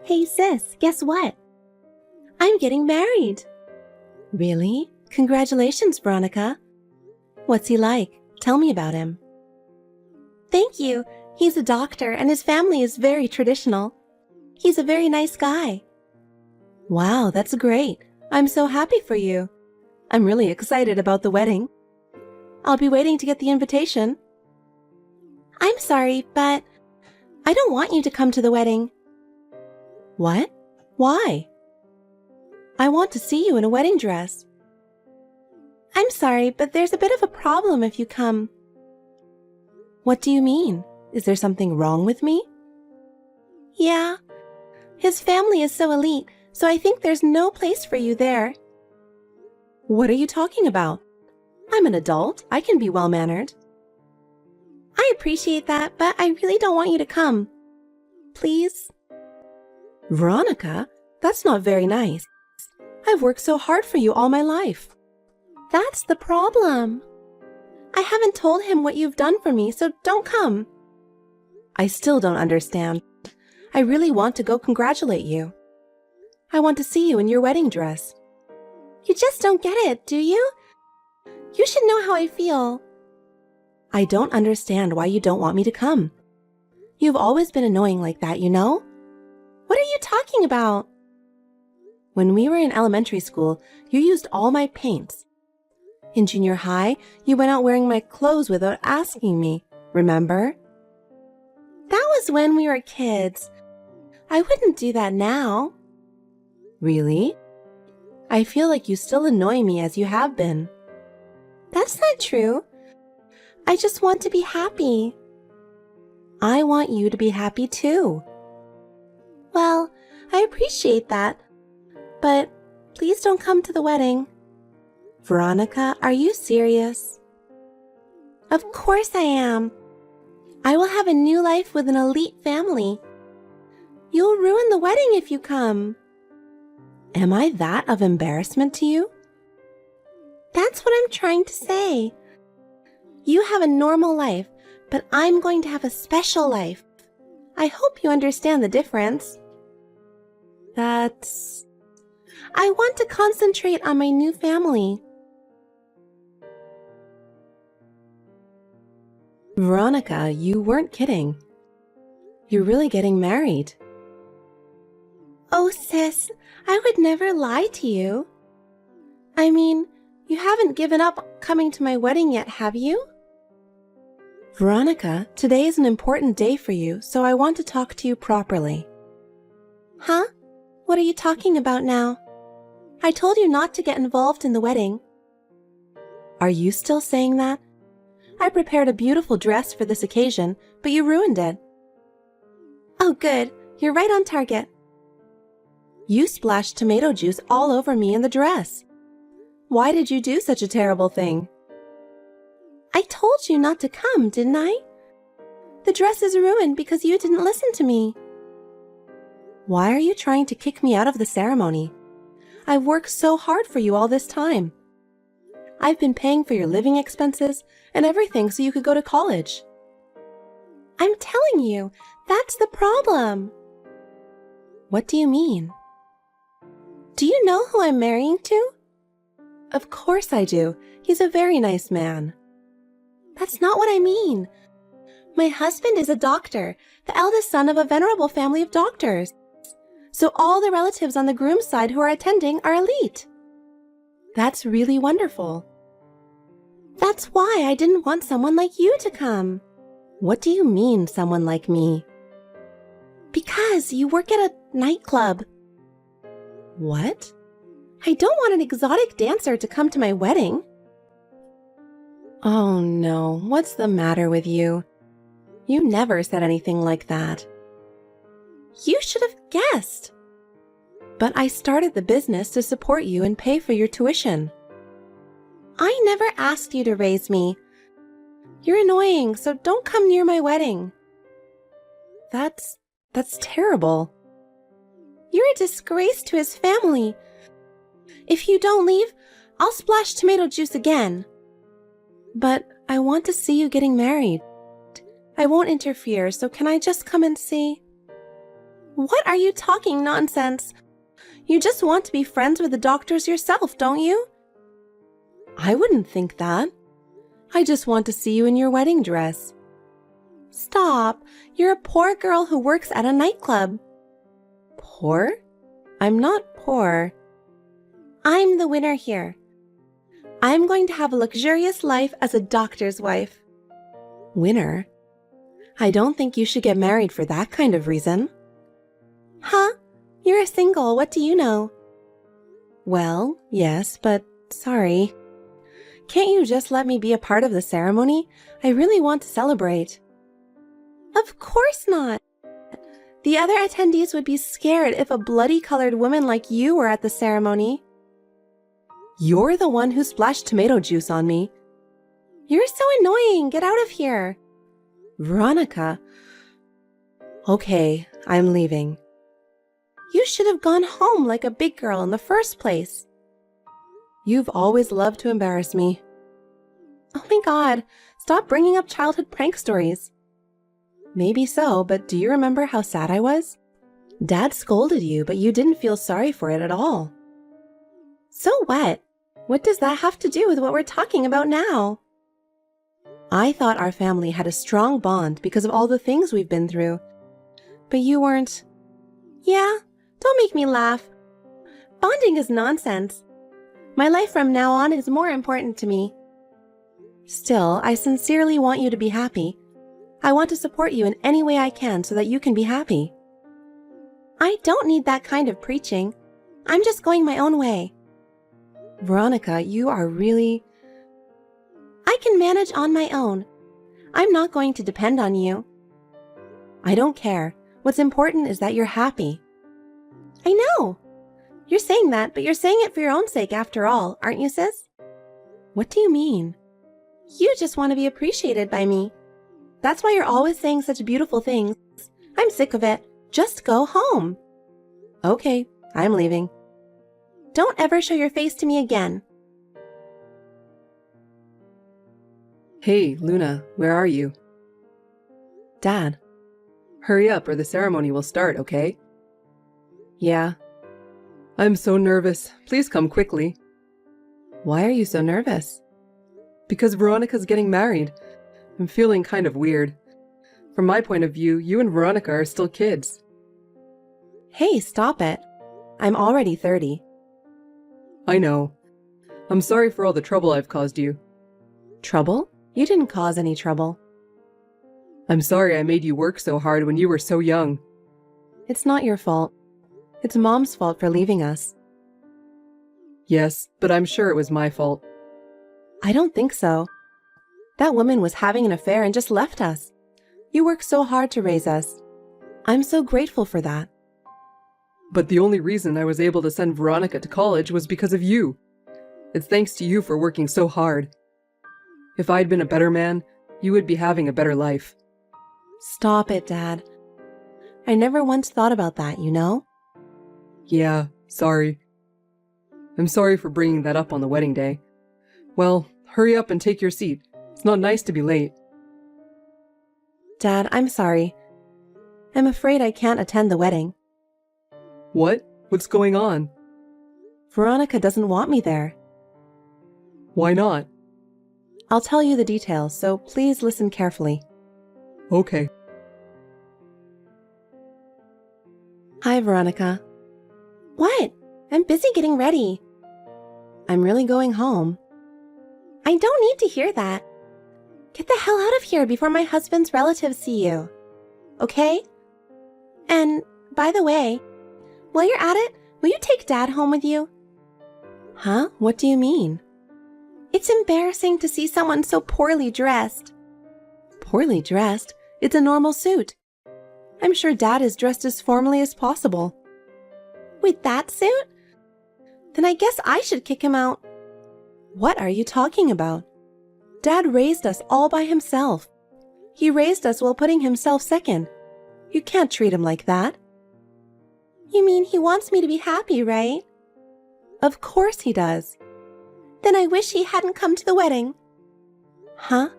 Hey sis, guess what? I'm getting married. Really? Congratulations, Veronica. What's he like? Tell me about him. Thank you. He's a doctor and his family is very traditional. He's a very nice guy. Wow, that's great. I'm so happy for you. I'm really excited about the wedding. I'll be waiting to get the invitation. I'm sorry, but I don't want you to come to the wedding. What? Why? I want to see you in a wedding dress. I'm sorry, but there's a bit of a problem if you come. What do you mean? Is there something wrong with me? Yeah. His family is so elite, so I think there's no place for you there. What are you talking about? I'm an adult. I can be well-mannered. I appreciate that, but I really don't want you to come. Please? Veronica, that's not very nice. I've worked so hard for you all my life. That's the problem. I haven't told him what you've done for me, so don't come. I still don't understand. I really want to go congratulate you. I want to see you in your wedding dress. You just don't get it, do you? You should know how I feel. I don't understand why you don't want me to come. You've always been annoying like that, you know? What are you talking about? When we were in elementary school, you used all my paints. In junior high, you went out wearing my clothes without asking me, remember? That was when we were kids. I wouldn't do that now. Really? I feel like you still annoy me as you have been. That's not true. I just want to be happy. I want you to be happy too. Well, I appreciate that, but please don't come to the wedding. Veronica, are you serious? Of course I am. I will have a new life with an elite family. You'll ruin the wedding if you come. Am I that of embarrassment to you? That's what I'm trying to say. You have a normal life, but I'm going to have a special life. I hope you understand the difference. I want to concentrate on my new family. Veronica, you weren't kidding. You're really getting married. Oh, sis, I would never lie to you. I mean, you haven't given up coming to my wedding yet, have you? Veronica, today is an important day for you, so I want to talk to you properly. Huh? What are you talking about now? I told you not to get involved in the wedding. Are you still saying that? I prepared a beautiful dress for this occasion, but you ruined it. Oh, good. You're right on target. You splashed tomato juice all over me in the dress. Why did you do such a terrible thing? I told you not to come, didn't I? The dress is ruined because you didn't listen to me. Why are you trying to kick me out of the ceremony? I've worked so hard for you all this time. I've been paying for your living expenses and everything so you could go to college. I'm telling you, that's the problem. What do you mean? Do you know who I'm marrying to? Of course I do. He's a very nice man. That's not what I mean. My husband is a doctor, the eldest son of a venerable family of doctors. So all the relatives on the groom's side who are attending are elite. That's really wonderful. That's why I didn't want someone like you to come. What do you mean, someone like me? Because you work at a nightclub. What? I don't want an exotic dancer to come to my wedding. Oh no, what's the matter with you? You never said anything like that. You should have guessed. But I started the business to support you and pay for your tuition. I never asked you to raise me. You're annoying, so don't come near my wedding. That's terrible. You're a disgrace to his family. If you don't leave, I'll splash tomato juice again. But I want to see you getting married. I won't interfere, so can I just come and see? What are you talking nonsense? You just want to be friends with the doctors yourself, don't you? I wouldn't think that. I just want to see you in your wedding dress. Stop. You're a poor girl who works at a nightclub. Poor? I'm not poor. I'm the winner here. I'm going to have a luxurious life as a doctor's wife. Winner? I don't think you should get married for that kind of reason. Huh? You're a single, what do you know? Well, yes, but sorry. Can't you just let me be a part of the ceremony? I really want to celebrate. Of course not. The other attendees would be scared if a bloody-colored woman like you were at the ceremony. You're the one who splashed tomato juice on me. You're so annoying. Get out of here. Veronica. Okay, I'm leaving. You should have gone home like a big girl in the first place. You've always loved to embarrass me. Oh my God, stop bringing up childhood prank stories. Maybe so, but do you remember how sad I was? Dad scolded you, but you didn't feel sorry for it at all. So what? What does that have to do with what we're talking about now? I thought our family had a strong bond because of all the things we've been through. But you weren't. Yeah, don't make me laugh. Bonding is nonsense. My life from now on is more important to me. Still, I sincerely want you to be happy. I want to support you in any way I can so that you can be happy. I don't need that kind of preaching. I'm just going my own way. Veronica, you are really... I can manage on my own. I'm not going to depend on you. I don't care. What's important is that you're happy. I know. You're saying that, but you're saying it for your own sake after all, aren't you, sis? What do you mean? You just want to be appreciated by me. That's why you're always saying such beautiful things. I'm sick of it. Just go home. Okay, I'm leaving. Don't ever show your face to me again. Hey, Luna, where are you? Dad. Hurry up or the ceremony will start, okay? Yeah. I'm so nervous. Please come quickly. Why are you so nervous? Because Veronica's getting married. I'm feeling kind of weird. From my point of view, you and Veronica are still kids. Hey, stop it. I'm already 30. I know. I'm sorry for all the trouble I've caused you. Trouble? You didn't cause any trouble. I'm sorry I made you work so hard when you were so young. It's not your fault. It's Mom's fault for leaving us. Yes, but I'm sure it was my fault. I don't think so. That woman was having an affair and just left us. You worked so hard to raise us. I'm so grateful for that. But the only reason I was able to send Veronica to college was because of you. It's thanks to you for working so hard. If I'd been a better man, you would be having a better life. Stop it, Dad. I never once thought about that, you know? Yeah, sorry. I'm sorry for bringing that up on the wedding day. Well, hurry up and take your seat. It's not nice to be late. Dad, I'm sorry. I'm afraid I can't attend the wedding. What? What's going on? Veronica doesn't want me there. Why not? I'll tell you the details, so please listen carefully. Okay. Hi, Veronica. What? I'm busy getting ready. I'm really going home. I don't need to hear that. Get the hell out of here before my husband's relatives see you. Okay? And, by the way, while you're at it, will you take Dad home with you? Huh? What do you mean? It's embarrassing to see someone so poorly dressed. Poorly dressed? It's a normal suit. I'm sure Dad is dressed as formally as possible. With that suit? Then I guess I should kick him out. What are you talking about? Dad raised us all by himself. He raised us while putting himself second. You can't treat him like that. You mean he wants me to be happy, right? Of course he does. Then I wish he hadn't come to the wedding. Huh?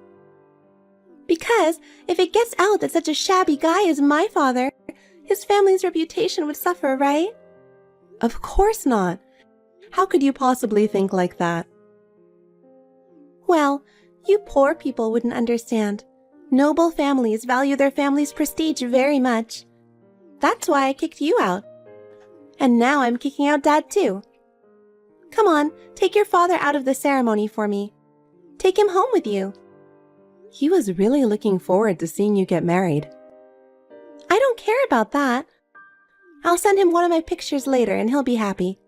Because if it gets out that such a shabby guy is my father, his family's reputation would suffer, right? Of course not. How could you possibly think like that? Well, you poor people wouldn't understand. Noble families value their family's prestige very much. That's why I kicked you out. And now I'm kicking out Dad too. Come on, take your father out of the ceremony for me. Take him home with you. He was really looking forward to seeing you get married. I don't care about that. I'll send him one of my pictures later and he'll be happy.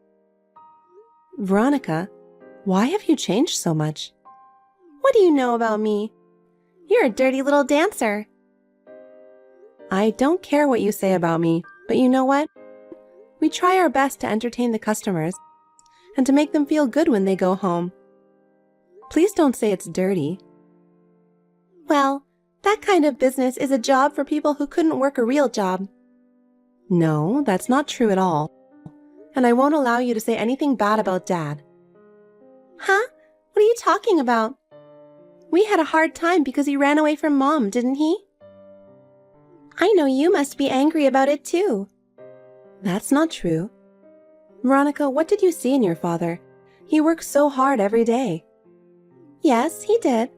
Veronica, why have you changed so much? What do you know about me? You're a dirty little dancer. I don't care what you say about me, but you know what? We try our best to entertain the customers and to make them feel good when they go home. Please don't say it's dirty. Well, that kind of business is a job for people who couldn't work a real job. No, that's not true at all. And I won't allow you to say anything bad about Dad. Huh? What are you talking about? We had a hard time because he ran away from Mom, didn't he? I know you must be angry about it too. That's not true. Veronica, what did you see in your father? He works so hard every day. Yes, he did.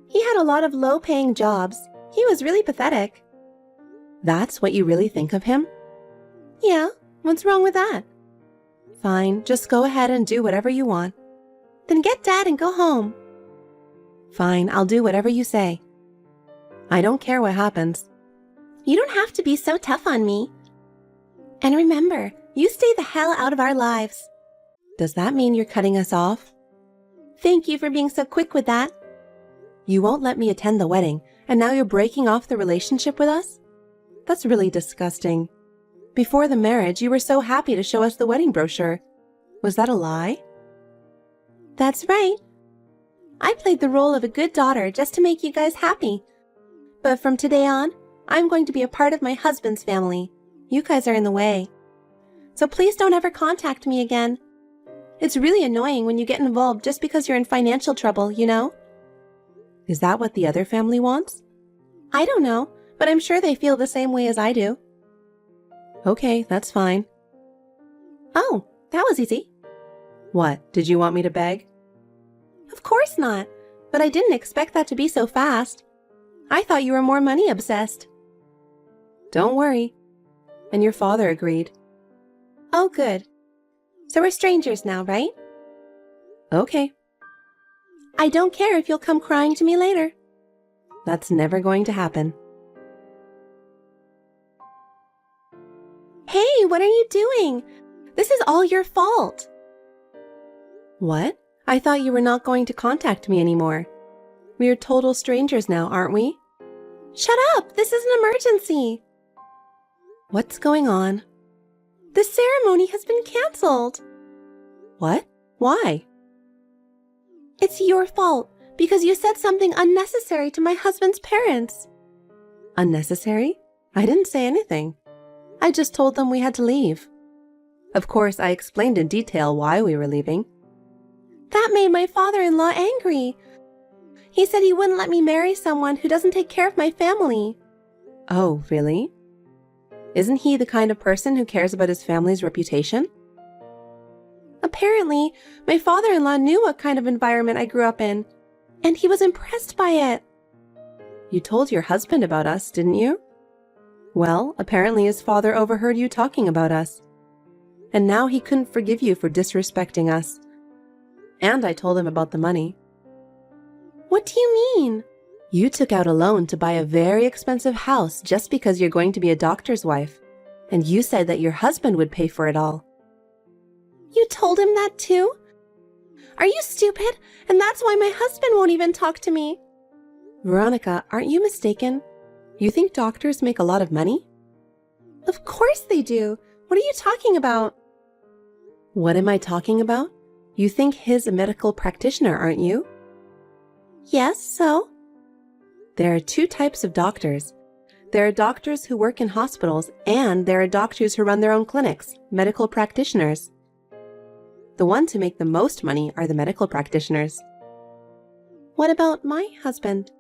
He had a lot of low-paying jobs. He was really pathetic. That's what you really think of him? Yeah, what's wrong with that? Fine, just go ahead and do whatever you want. Then get Dad and go home. Fine, I'll do whatever you say. I don't care what happens. You don't have to be so tough on me. And remember, you stay the hell out of our lives. Does that mean you're cutting us off? Thank you for being so quick with that. You won't let me attend the wedding, and now you're breaking off the relationship with us? That's really disgusting. Before the marriage, you were so happy to show us the wedding brochure. Was that a lie? That's right. I played the role of a good daughter just to make you guys happy. But from today on, I'm going to be a part of my husband's family. You guys are in the way. So please don't ever contact me again. It's really annoying when you get involved just because you're in financial trouble, you know? Is that what the other family wants? I don't know, but I'm sure they feel the same way as I do. Okay, that's fine. Oh, that was easy. What, did you want me to beg? Of course not, but I didn't expect that to be so fast. I thought you were more money obsessed. Don't worry. And your father agreed. Oh, good. So we're strangers now, right? Okay. I don't care if you'll come crying to me later. That's never going to happen. Hey, what are you doing? This is all your fault. What? I thought you were not going to contact me anymore. We are total strangers now, aren't we? Shut up! This is an emergency! What's going on? The ceremony has been cancelled. What? Why? It's your fault, because you said something unnecessary to my husband's parents. Unnecessary? I didn't say anything. I just told them we had to leave. Of course, I explained in detail why we were leaving. That made my father-in-law angry. He said he wouldn't let me marry someone who doesn't take care of my family. Oh, really? Isn't he the kind of person who cares about his family's reputation? Apparently, my father-in-law knew what kind of environment I grew up in, and he was impressed by it. You told your husband about us, didn't you? Well, apparently his father overheard you talking about us. And now he couldn't forgive you for disrespecting us. And I told him about the money. What do you mean? You took out a loan to buy a very expensive house just because you're going to be a doctor's wife. And you said that your husband would pay for it all. You told him that too? Are you stupid? And that's why my husband won't even talk to me. Veronica, aren't you mistaken? You think doctors make a lot of money? Of course they do. What are you talking about? What am I talking about? You think he's a medical practitioner, aren't you? Yes, so? There are two types of doctors. There are doctors who work in hospitals, and there are doctors who run their own clinics, medical practitioners. The ones who make the most money are the medical practitioners. What about my husband?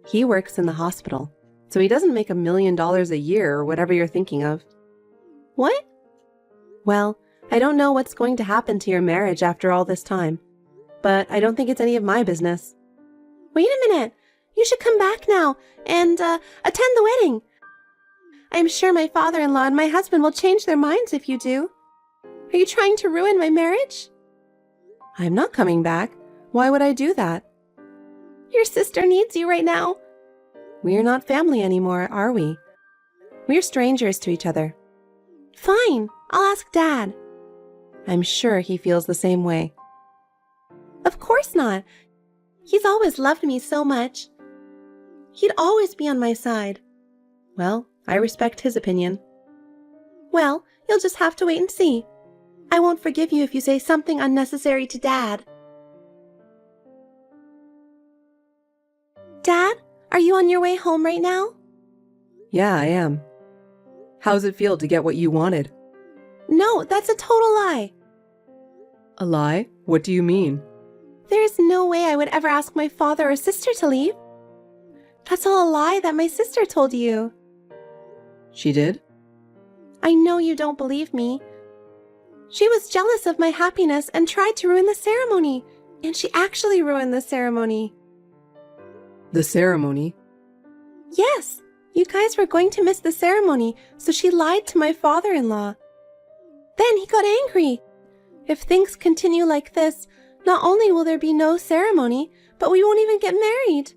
He works in the hospital, So he doesn't make $1 million a year or whatever you're thinking of. What? Well, I don't know what's going to happen to your marriage after all this time, but I don't think it's any of my business. Wait a minute. You should come back now and attend the wedding. I'm sure my father-in-law and my husband will change their minds if you do. Are you trying to ruin my marriage? I'm not coming back. Why would I do that? Your sister needs you right now. We're not family anymore, are we? We're strangers to each other. Fine, I'll ask Dad. I'm sure he feels the same way. Of course not. He's always loved me so much. He'd always be on my side. Well, I respect his opinion. Well, you'll just have to wait and see. I won't forgive you if you say something unnecessary to Dad. Dad, are you on your way home right now? Yeah, I am. How's it feel to get what you wanted? No, that's a total lie. A lie? What do you mean? There's no way I would ever ask my father or sister to leave. That's all a lie that my sister told you. She did? I know you don't believe me. She was jealous of my happiness and tried to ruin the ceremony, and she actually ruined the ceremony. The ceremony? Yes, you guys were going to miss the ceremony, so she lied to my father-in-law. Then he got angry. If things continue like this, not only will there be no ceremony, but we won't even get married.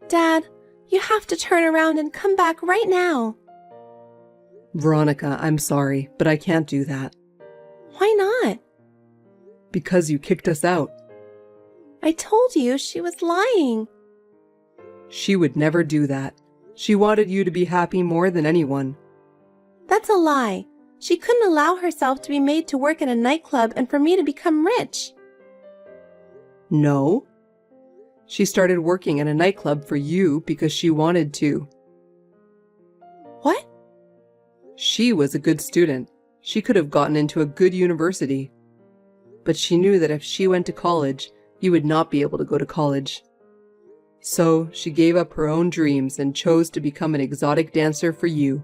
Dad, you have to turn around and come back right now. Veronica, I'm sorry, but I can't do that. Why not? Because you kicked us out. I told you she was lying. She would never do that. She wanted you to be happy more than anyone. That's a lie. She couldn't allow herself to be made to work at a nightclub and for me to become rich. No. She started working at a nightclub for you because she wanted to. What? She was a good student. She could have gotten into a good university. But she knew that if she went to college, you would not be able to go to college. So she gave up her own dreams and chose to become an exotic dancer for you.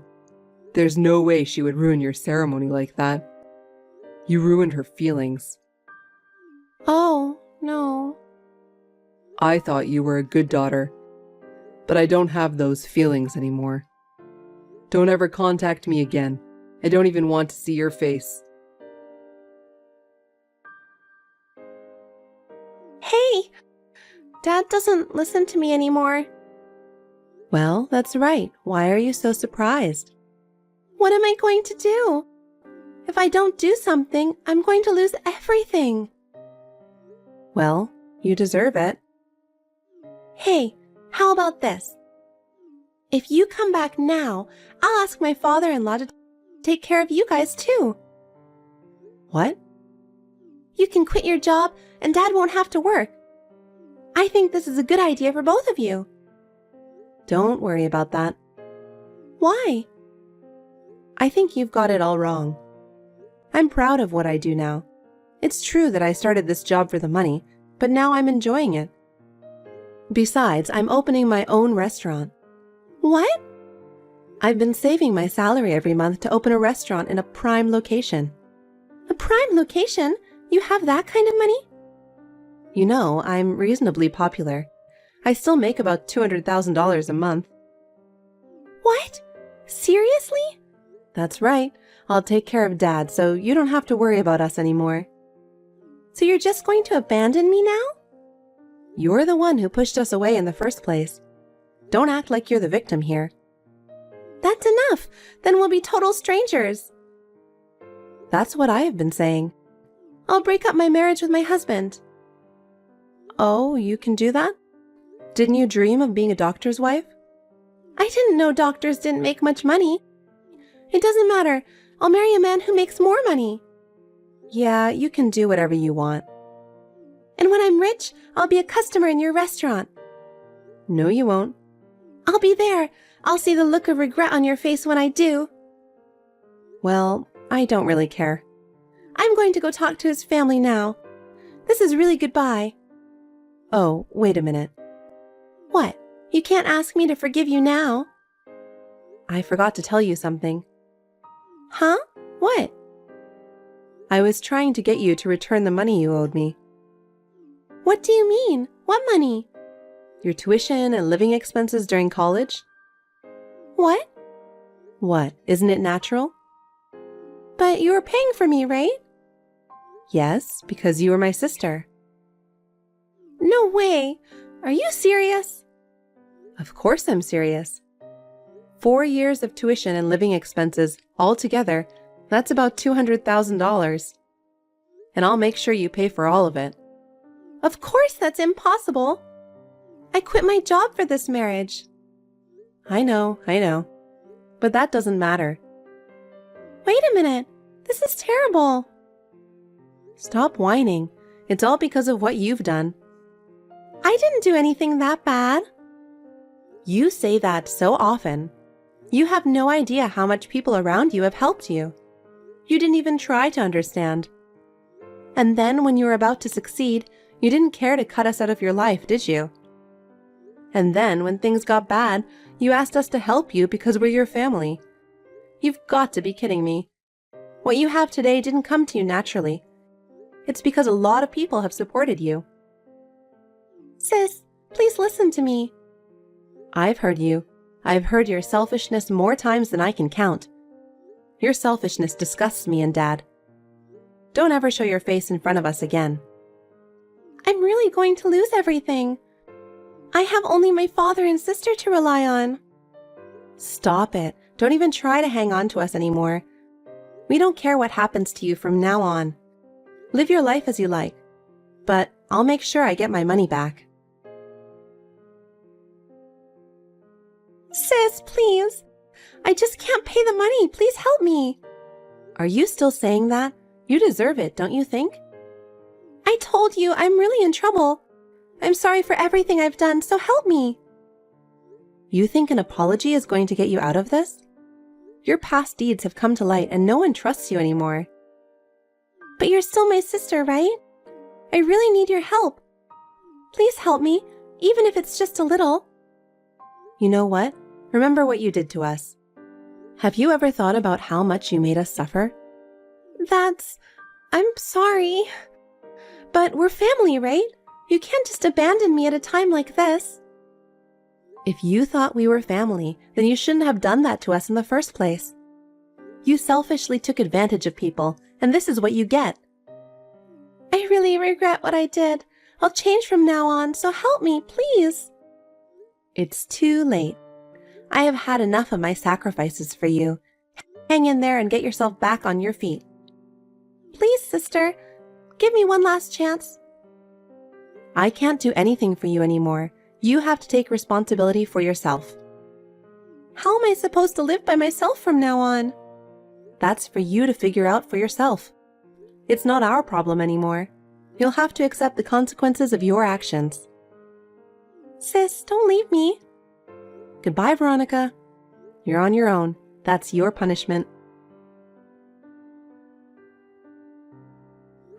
There's no way she would ruin your ceremony like that. You ruined her feelings. Oh, no. I thought you were a good daughter, but I don't have those feelings anymore. Don't ever contact me again. I don't even want to see your face. Hey! Dad doesn't listen to me anymore. Well, that's right. Why are you so surprised? What am I going to do? If I don't do something, I'm going to lose everything. Well, you deserve it. Hey, how about this? If you come back now, I'll ask my father-in-law to take care of you guys too. What? You can quit your job and Dad won't have to work. I think this is a good idea for both of you. Don't worry about that. Why? I think you've got it all wrong. I'm proud of what I do now. It's true that I started this job for the money, but now I'm enjoying it. Besides, I'm opening my own restaurant. What? I've been saving my salary every month to open a restaurant in a prime location. A prime location? You have that kind of money? You know, I'm reasonably popular. I still make about $200,000 a month. What? Seriously? That's right. I'll take care of Dad, so you don't have to worry about us anymore. So you're just going to abandon me now? You're the one who pushed us away in the first place. Don't act like you're the victim here. That's enough. Then we'll be total strangers. That's what I have been saying. I'll break up my marriage with my husband. Oh, you can do that? Didn't you dream of being a doctor's wife? I didn't know doctors didn't make much money. It doesn't matter. I'll marry a man who makes more money. Yeah, you can do whatever you want. And when I'm rich, I'll be a customer in your restaurant. No, you won't. I'll be there. I'll see the look of regret on your face when I do. Well, I don't really care. I'm going to go talk to his family now. This is really goodbye. Oh, wait a minute. What? You can't ask me to forgive you now? I forgot to tell you something. Huh? What? I was trying to get you to return the money you owed me. What do you mean? What money? Your tuition and living expenses during college? What? What, isn't it natural? But you were paying for me, right? Yes, because you were my sister. No way! Are you serious? Of course I'm serious. 4 years of tuition and living expenses all together, that's about $200,000. And I'll make sure you pay for all of it. Of course that's impossible. I quit my job for this marriage. I know. But that doesn't matter. Wait a minute. This is terrible. Stop whining. It's all because of what you've done. I didn't do anything that bad. You say that so often. You have no idea how much people around you have helped you. You didn't even try to understand. And then when you were about to succeed, you didn't care to cut us out of your life, did you? And then when things got bad, you asked us to help you because we're your family. You've got to be kidding me. What you have today didn't come to you naturally. It's because a lot of people have supported you. Sis, please listen to me. I've heard you. I've heard your selfishness more times than I can count. Your selfishness disgusts me and Dad. Don't ever show your face in front of us again. I'm really going to lose everything. I have only my father and sister to rely on. Stop it. Don't even try to hang on to us anymore. We don't care what happens to you from now on. Live your life as you like. But I'll make sure I get my money back. Sis, please. I just can't pay the money. Please help me. Are you still saying that? You deserve it, don't you think? I told you I'm really in trouble. I'm sorry for everything I've done, so help me. You think an apology is going to get you out of this? Your past deeds have come to light and no one trusts you anymore. But you're still my sister, right? I really need your help. Please help me, even if it's just a little. You know what? Remember what you did to us. Have you ever thought about how much you made us suffer? I'm sorry. But we're family, right? You can't just abandon me at a time like this. If you thought we were family, then you shouldn't have done that to us in the first place. You selfishly took advantage of people, and this is what you get. I really regret what I did. I'll change from now on, so help me, please. It's too late. I have had enough of my sacrifices for you. Hang in there and get yourself back on your feet. Please, sister, give me one last chance. I can't do anything for you anymore. You have to take responsibility for yourself. How am I supposed to live by myself from now on? That's for you to figure out for yourself. It's not our problem anymore. You'll have to accept the consequences of your actions. Sis, don't leave me. Goodbye, Veronica. You're on your own. That's your punishment.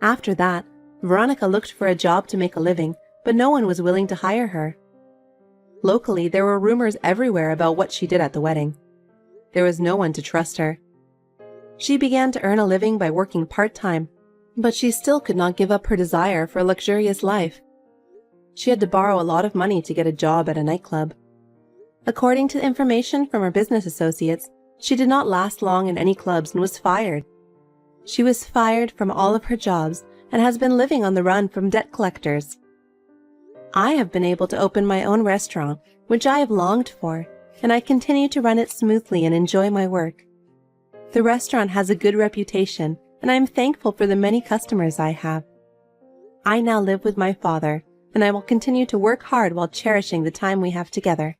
After that, Veronica looked for a job to make a living, but no one was willing to hire her. Locally, there were rumors everywhere about what she did at the wedding. There was no one to trust her. She began to earn a living by working part-time, but she still could not give up her desire for a luxurious life. She had to borrow a lot of money to get a job at a nightclub. According to information from her business associates, she did not last long in any clubs and was fired. She was fired from all of her jobs and has been living on the run from debt collectors. I have been able to open my own restaurant, which I have longed for, and I continue to run it smoothly and enjoy my work. The restaurant has a good reputation, and I am thankful for the many customers I have. I now live with my father, and I will continue to work hard while cherishing the time we have together.